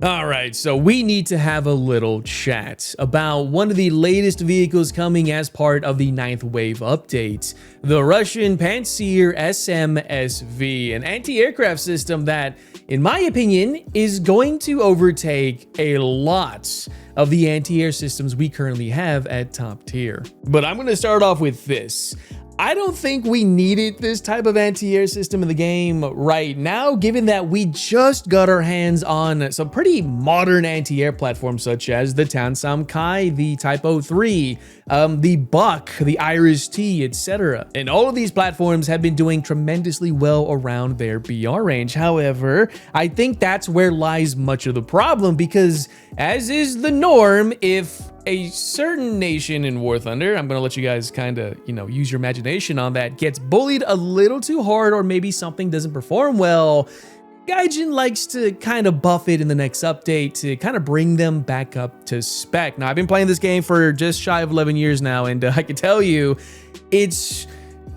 All right, so we need to have a little chat about one of the latest vehicles coming as part of the 9th wave update, the Russian Pantsir SMSV, an anti-aircraft system that, in my opinion, is going to overtake a lot of the anti-air systems we currently have at top tier. But I'm going to start off with this. I don't think we needed this type of anti-air system in the game right now, given that we just got our hands on some pretty modern anti-air platforms such as the Tansam Kai, the Type 03, the Buck, the Iris T, etc. And all of these platforms have been doing tremendously well around their BR range. However, I think that's where lies much of the problem, because as is the norm, if a certain nation in War Thunder, I'm gonna let you guys kind of, use your imagination on that, gets bullied a little too hard, or maybe something doesn't perform well, Gaijin likes to kind of buff it in the next update to kind of bring them back up to spec. Now, I've been playing this game for just shy of 11 years now, and I can tell you, it's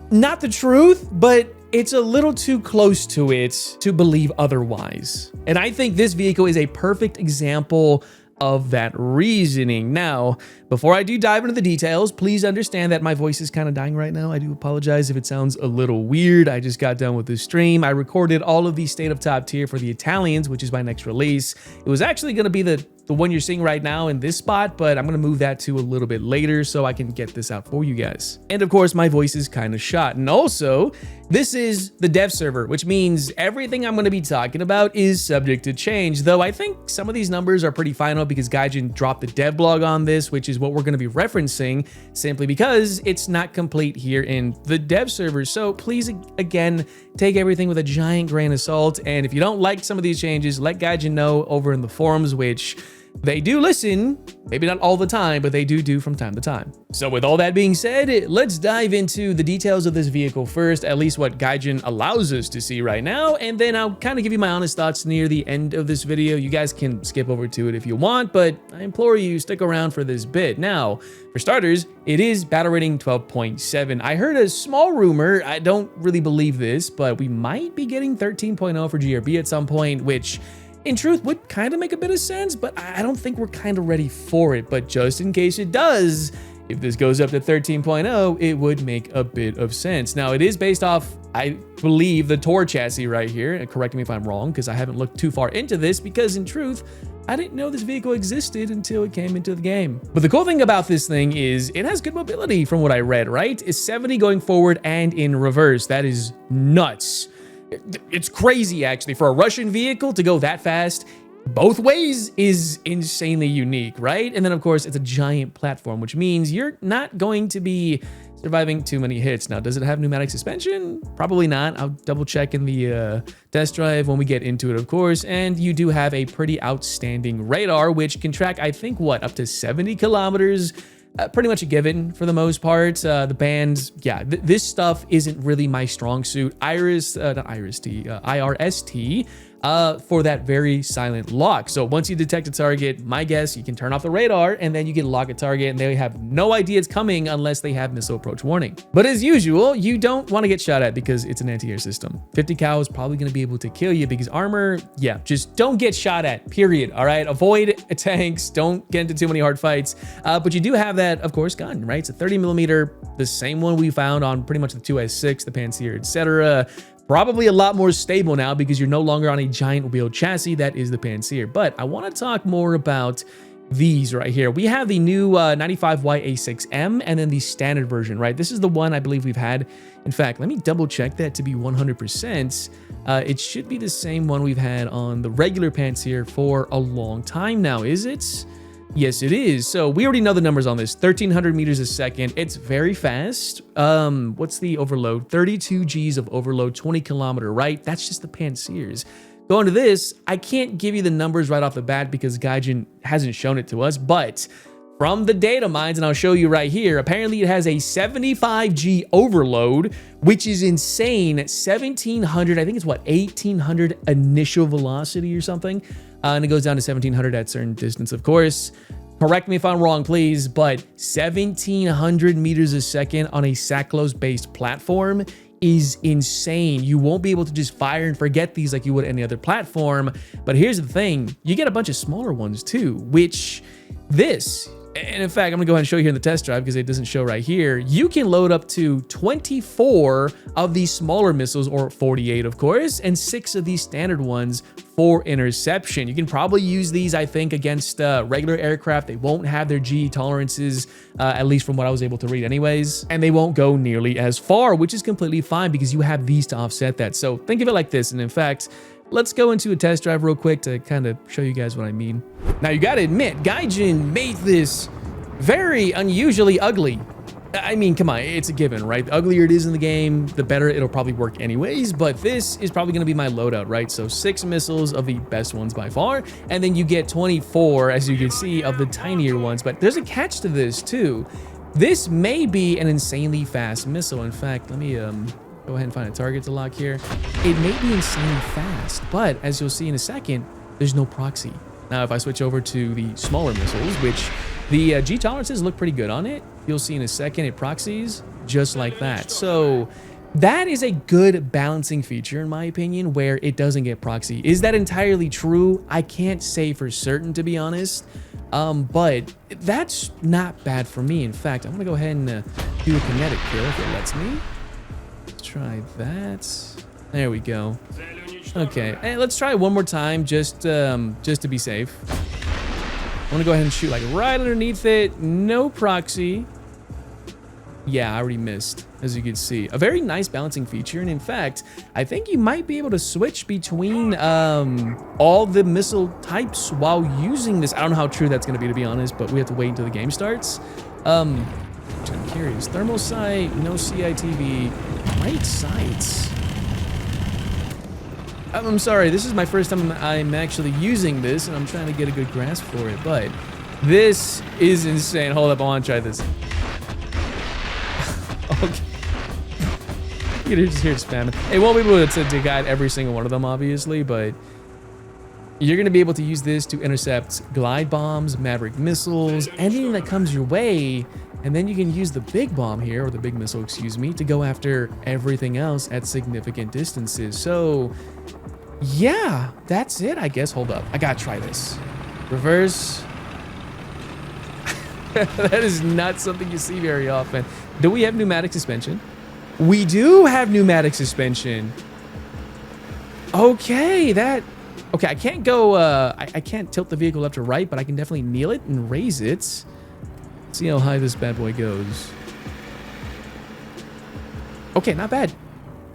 not the truth, but it's a little too close to it to believe otherwise. And I think this vehicle is a perfect example of that reasoning. Now, before I do dive into the details, please understand that my voice is kind of dying right now. I do apologize if it sounds a little weird. I just got done with the stream. I recorded all of the State of Top Tier for the Italians, which is my next release. It was actually going to be the one you're seeing right now in this spot, but I'm going to move that to a little bit later so I can get this out for you guys. And of course, my voice is kind of shot. And also, this is the dev server, which means everything I'm going to be talking about is subject to change, though I think some of these numbers are pretty final because Gaijin dropped the dev blog on this, which is what we're going to be referencing, simply because it's not complete here in the dev server. So please, again, take everything with a giant grain of salt. And if you don't like some of these changes, let Gaijin know over in the forums, which they do listen, maybe not all the time, but they do from time to time. So with all that being said, let's dive into the details of this vehicle first, at least what Gaijin allows us to see right now, and then I'll kind of give you my honest thoughts near the end of this video. You guys can skip over to it if you want, but I implore you, stick around for this bit. Now, for starters, it is battle rating 12.7. I heard a small rumor, I don't really believe this, but we might be getting 13.0 for GRB at some point, which in truth would kind of make a bit of sense, but I don't think we're kind of ready for it. But just in case it does, if this goes up to 13.0, it would make a bit of sense. Now, it is based off, I believe, the Tor chassis right here. And correct me if I'm wrong, because I haven't looked too far into this, because in truth, I didn't know this vehicle existed until it came into the game. But the cool thing about this thing is it has good mobility from what I read, right? It's 70 going forward and in reverse. That is nuts. It's crazy, actually, for a Russian vehicle to go that fast both ways is insanely unique, right? And then, of course, it's a giant platform, which means you're not going to be surviving too many hits. Now, does it have pneumatic suspension? Probably not. I'll double check in the test drive when we get into it, of course. And you do have a pretty outstanding radar, which can track, I think, what, up to 70 kilometers? Pretty much a given for the most part. The bands, yeah, this stuff isn't really my strong suit. IRST, for that very silent lock. So once you detect a target, my guess, you can turn off the radar and then you can lock a target and they have no idea it's coming unless they have missile approach warning. But as usual, you don't want to get shot at because it's an anti-air system. 50 cal is probably going to be able to kill you because armor, yeah, just don't get shot at, period. All right, avoid tanks, don't get into too many hard fights. But you do have that, of course, gun, right? It's a 30 millimeter, the same one we found on pretty much the 2S6, the Pantsir, etc. Probably a lot more stable now because you're no longer on a giant wheel chassis that is the Pantsir. But I want to talk more about these right here. We have the new 95Y A6M and then the standard version, right? This is the one I believe we've had. In fact, let me double check that to be 100%. It should be the same one we've had on the regular Pantsir for a long time now, is it? Yes, it is. So we already know the numbers on this. 1,300 meters a second. It's very fast. What's the overload? 32 Gs of overload, 20 kilometer, right? That's just the Pantsirs. Going to this, I can't give you the numbers right off the bat because Gaijin hasn't shown it to us, but from the data mines, and I'll show you right here, apparently it has a 75 G overload, which is insane. 1,700, I think it's what, 1,800 initial velocity or something. And it goes down to 1,700 at certain distance, of course. Correct me if I'm wrong, please, but 1,700 meters a second on a Saclos-based platform is insane. You won't be able to just fire and forget these like you would any other platform. But here's the thing, you get a bunch of smaller ones too, which this, and in fact, I'm gonna go ahead and show you here in the test drive because it doesn't show right here. You can load up to 24 of these smaller missiles, or 48 of course, and 6 of these standard ones for interception. You can probably use these, I think, against regular aircraft. They won't have their GE tolerances, at least from what I was able to read anyways, and they won't go nearly as far, which is completely fine because you have these to offset that. So think of it like this, and in fact, let's go into a test drive real quick to kind of show you guys what I mean. Now, you gotta admit, Gaijin made this very unusually ugly. I mean, come on, it's a given, right? The uglier it is in the game, the better it'll probably work anyways, but this is probably gonna be my loadout, right? So 6 missiles of the best ones by far, and then you get 24, as you can see, of the tinier ones. But there's a catch to this too. This may be an insanely fast missile. In fact, let me go ahead and find a target to lock here. It may be insanely fast, but as you'll see in a second, there's no proxy. Now, if I switch over to the smaller missiles, which the G tolerances look pretty good on it, you'll see in a second it proxies just like that. So that is a good balancing feature in my opinion, where it doesn't get proxy. Is that entirely true? I can't say for certain, to be honest, but that's not bad for me. In fact, I'm gonna go ahead and do a kinetic kill if it lets me. Try that. There we go. Okay, and let's try it one more time, just to be safe. I'm gonna go ahead and shoot like right underneath it. No proxy. Yeah, I already missed, as you can see. A very nice balancing feature, and in fact, I think you might be able to switch between all the missile types while using this. I don't know how true that's gonna be, to be honest, but we have to wait until the game starts. I'm curious. Thermal sight, no CITV, right sights. I'm sorry, this is my first time I'm actually using this, and I'm trying to get a good grasp for it, but this is insane. Hold up, I want to try this. Okay. You can just hear spamming. It won't be able to guide every single one of them, obviously, but you're going to be able to use this to intercept glide bombs, Maverick missiles, anything that comes your way. And then you can use the big bomb here, or the big missile, excuse me, to go after everything else at significant distances. So yeah, that's it, I guess. Hold up, I gotta try this. Reverse. That is not something you see very often. Do we have pneumatic suspension? We do have pneumatic suspension. Okay, okay, I can't go, I can't tilt the vehicle left or right, but I can definitely kneel it and raise it. See how high this bad boy goes. Okay, not bad.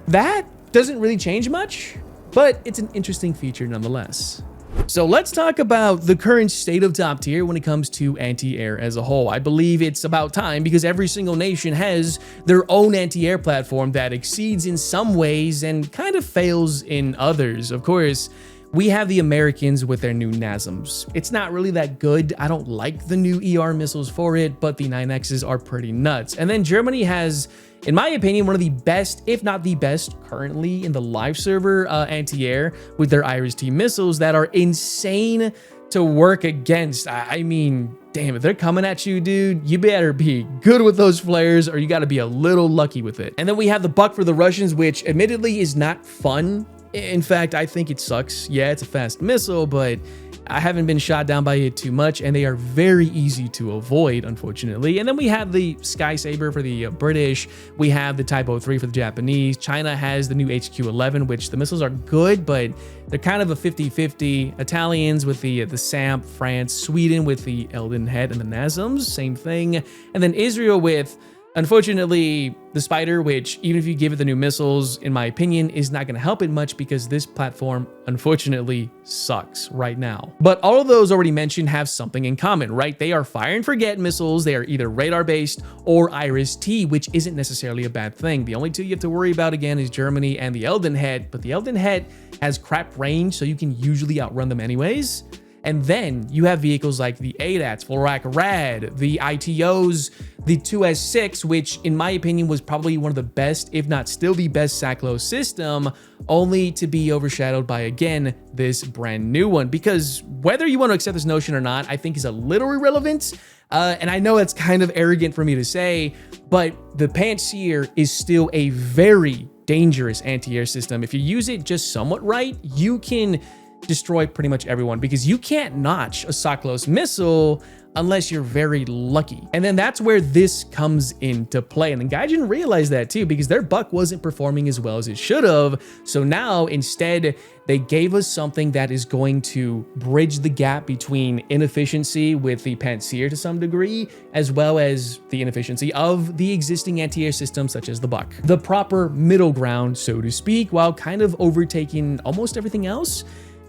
That doesn't really change much, but it's an interesting feature nonetheless. So let's talk about the current state of top tier when it comes to anti-air as a whole. I believe it's about time, because every single nation has their own anti-air platform that exceeds in some ways and kind of fails in others. Of course, we have the Americans with their new NASMs. It's not really that good. I don't like the new ER missiles for it, but the 9Xs are pretty nuts. And then Germany has, in my opinion, one of the best, if not the best, currently in the live server anti-air with their Iris-T missiles that are insane to work against. I mean, damn, if they're coming at you, dude, you better be good with those flares, or you got to be a little lucky with it. And then we have the Buck for the Russians, which admittedly is not fun. In fact, I think it sucks. Yeah, it's a fast missile, but I haven't been shot down by it too much, and they are very easy to avoid, unfortunately. And then we have the Sky Saber for the British. We have the Type 03 for the Japanese. China has the new HQ-11, which the missiles are good, but they're kind of a 50-50. Italians with the SAMP, France, Sweden with the Eldon Head and the NASMs, same thing. And then Israel with, unfortunately, the Spider, which even if you give it the new missiles, in my opinion, is not going to help it much, because this platform, unfortunately, sucks right now. But all of those already mentioned have something in common, right? They are fire and forget missiles. They are either radar-based or Iris-T, which isn't necessarily a bad thing. The only two you have to worry about, again, is Germany and the Eldon Head, but the Eldon Head has crap range, so you can usually outrun them anyways. And then you have vehicles like the ADATs, Florak Rad, the ITOs, the 2S6, which in my opinion was probably one of the best, if not still the best SACLO system, only to be overshadowed by, again, this brand new one. Because whether you want to accept this notion or not, I think is a little irrelevant. And I know that's kind of arrogant for me to say, but the Pantsir is still a very, dangerous anti-air system. If you use it just somewhat right, you can destroy pretty much everyone because you can't notch a Saklos missile unless you're very lucky. And then that's where this comes into play. And the Gaijin realized that too, because their buck wasn't performing as well as it should have. So now instead, they gave us something that is going to bridge the gap between inefficiency with the Pantsir to some degree, as well as the inefficiency of the existing anti-air systems such as the buck. The proper middle ground, so to speak, while kind of overtaking almost everything else.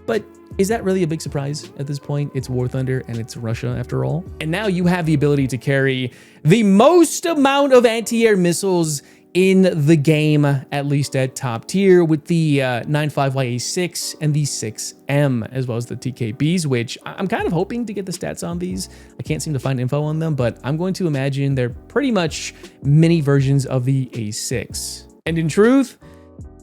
But is that really a big surprise at this point? It's War Thunder and it's Russia after all. And now you have the ability to carry the most amount of anti-air missiles in the game, at least at top tier, with the 95YA6 and the 6M, as well as the TKBs, which I'm kind of hoping to get the stats on these. I can't seem to find info on them, but I'm going to imagine they're pretty much mini versions of the A6. And in truth,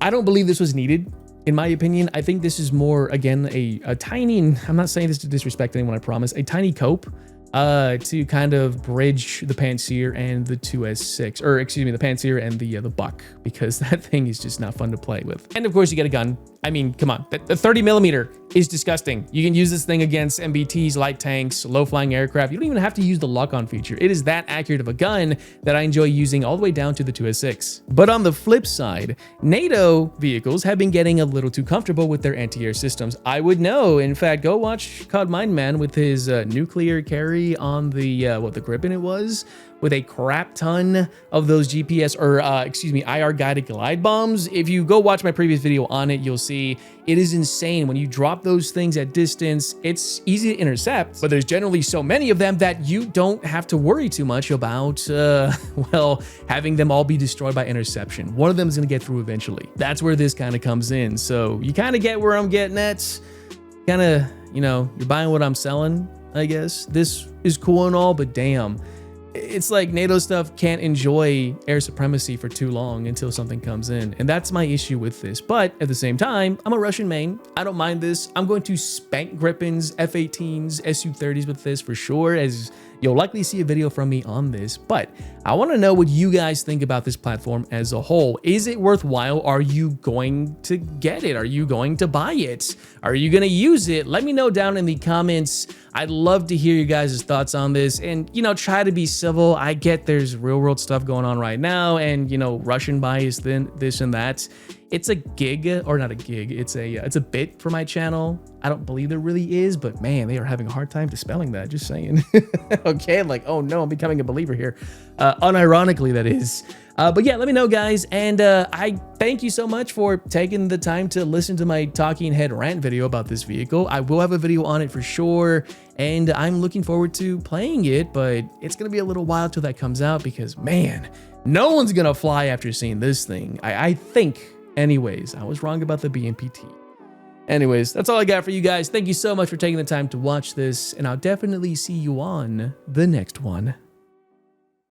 I don't believe this was needed. In my opinion, I think this is more, again, a tiny, I'm not saying this to disrespect anyone, I promise, a tiny cope to kind of bridge the Pantsir and the 2S6, or excuse me, the Pantsir and the buck, because that thing is just not fun to play with. And of course you get a gun. I mean, come on, the 30mm is disgusting. You can use this thing against MBTs, light tanks, low-flying aircraft. You don't even have to use the lock-on feature. It is that accurate of a gun that I enjoy using all the way down to the 2S6. But on the flip side, NATO vehicles have been getting a little too comfortable with their anti-air systems. I would know. In fact, go watch COD Mindman with his nuclear carry on the, the Gripen it was, with a crap ton of those GPS, or excuse me, IR guided glide bombs. If you go watch my previous video on it, you'll see it is insane. When you drop those things at distance, it's easy to intercept, but there's generally so many of them that you don't have to worry too much about, well, having them all be destroyed by interception. One of them is gonna get through eventually. That's where this kind of comes in. So you kind of get where I'm getting at. Kind of, you know, you're buying what I'm selling, I guess. This is cool and all, but damn. It's like NATO stuff can't enjoy air supremacy for too long until something comes in. And that's my issue with this. But at the same time, I'm a Russian main. I don't mind this. I'm going to spank Gripens, F-18s, Su-30s with this for sure, as you'll likely see a video from me on this. But I want to know what you guys think about this platform as a whole. Is it worthwhile? Are you going to get it? Are you going to buy it? Are you going to use it? Let me know down in the comments. I'd love to hear you guys' thoughts on this, and, you know, try to be civil. I get there's real world stuff going on right now, and, you know, Russian bias, then this and that. It's a gig, or not a gig, it's a bit for my channel. I don't believe there really is, but man, they are having a hard time dispelling that, just saying. Okay, like, oh no, I'm becoming a believer here. Unironically, that is. But yeah, let me know, guys, and I thank you so much for taking the time to listen to my talking head rant video about this vehicle. I will have a video on it for sure, and I'm looking forward to playing it, but it's gonna be a little while till that comes out because, man, no one's gonna fly after seeing this thing. I think. Anyways, I was wrong about the BMPT. Anyways, that's all I got for you guys. Thank you so much for taking the time to watch this, and I'll definitely see you on the next one.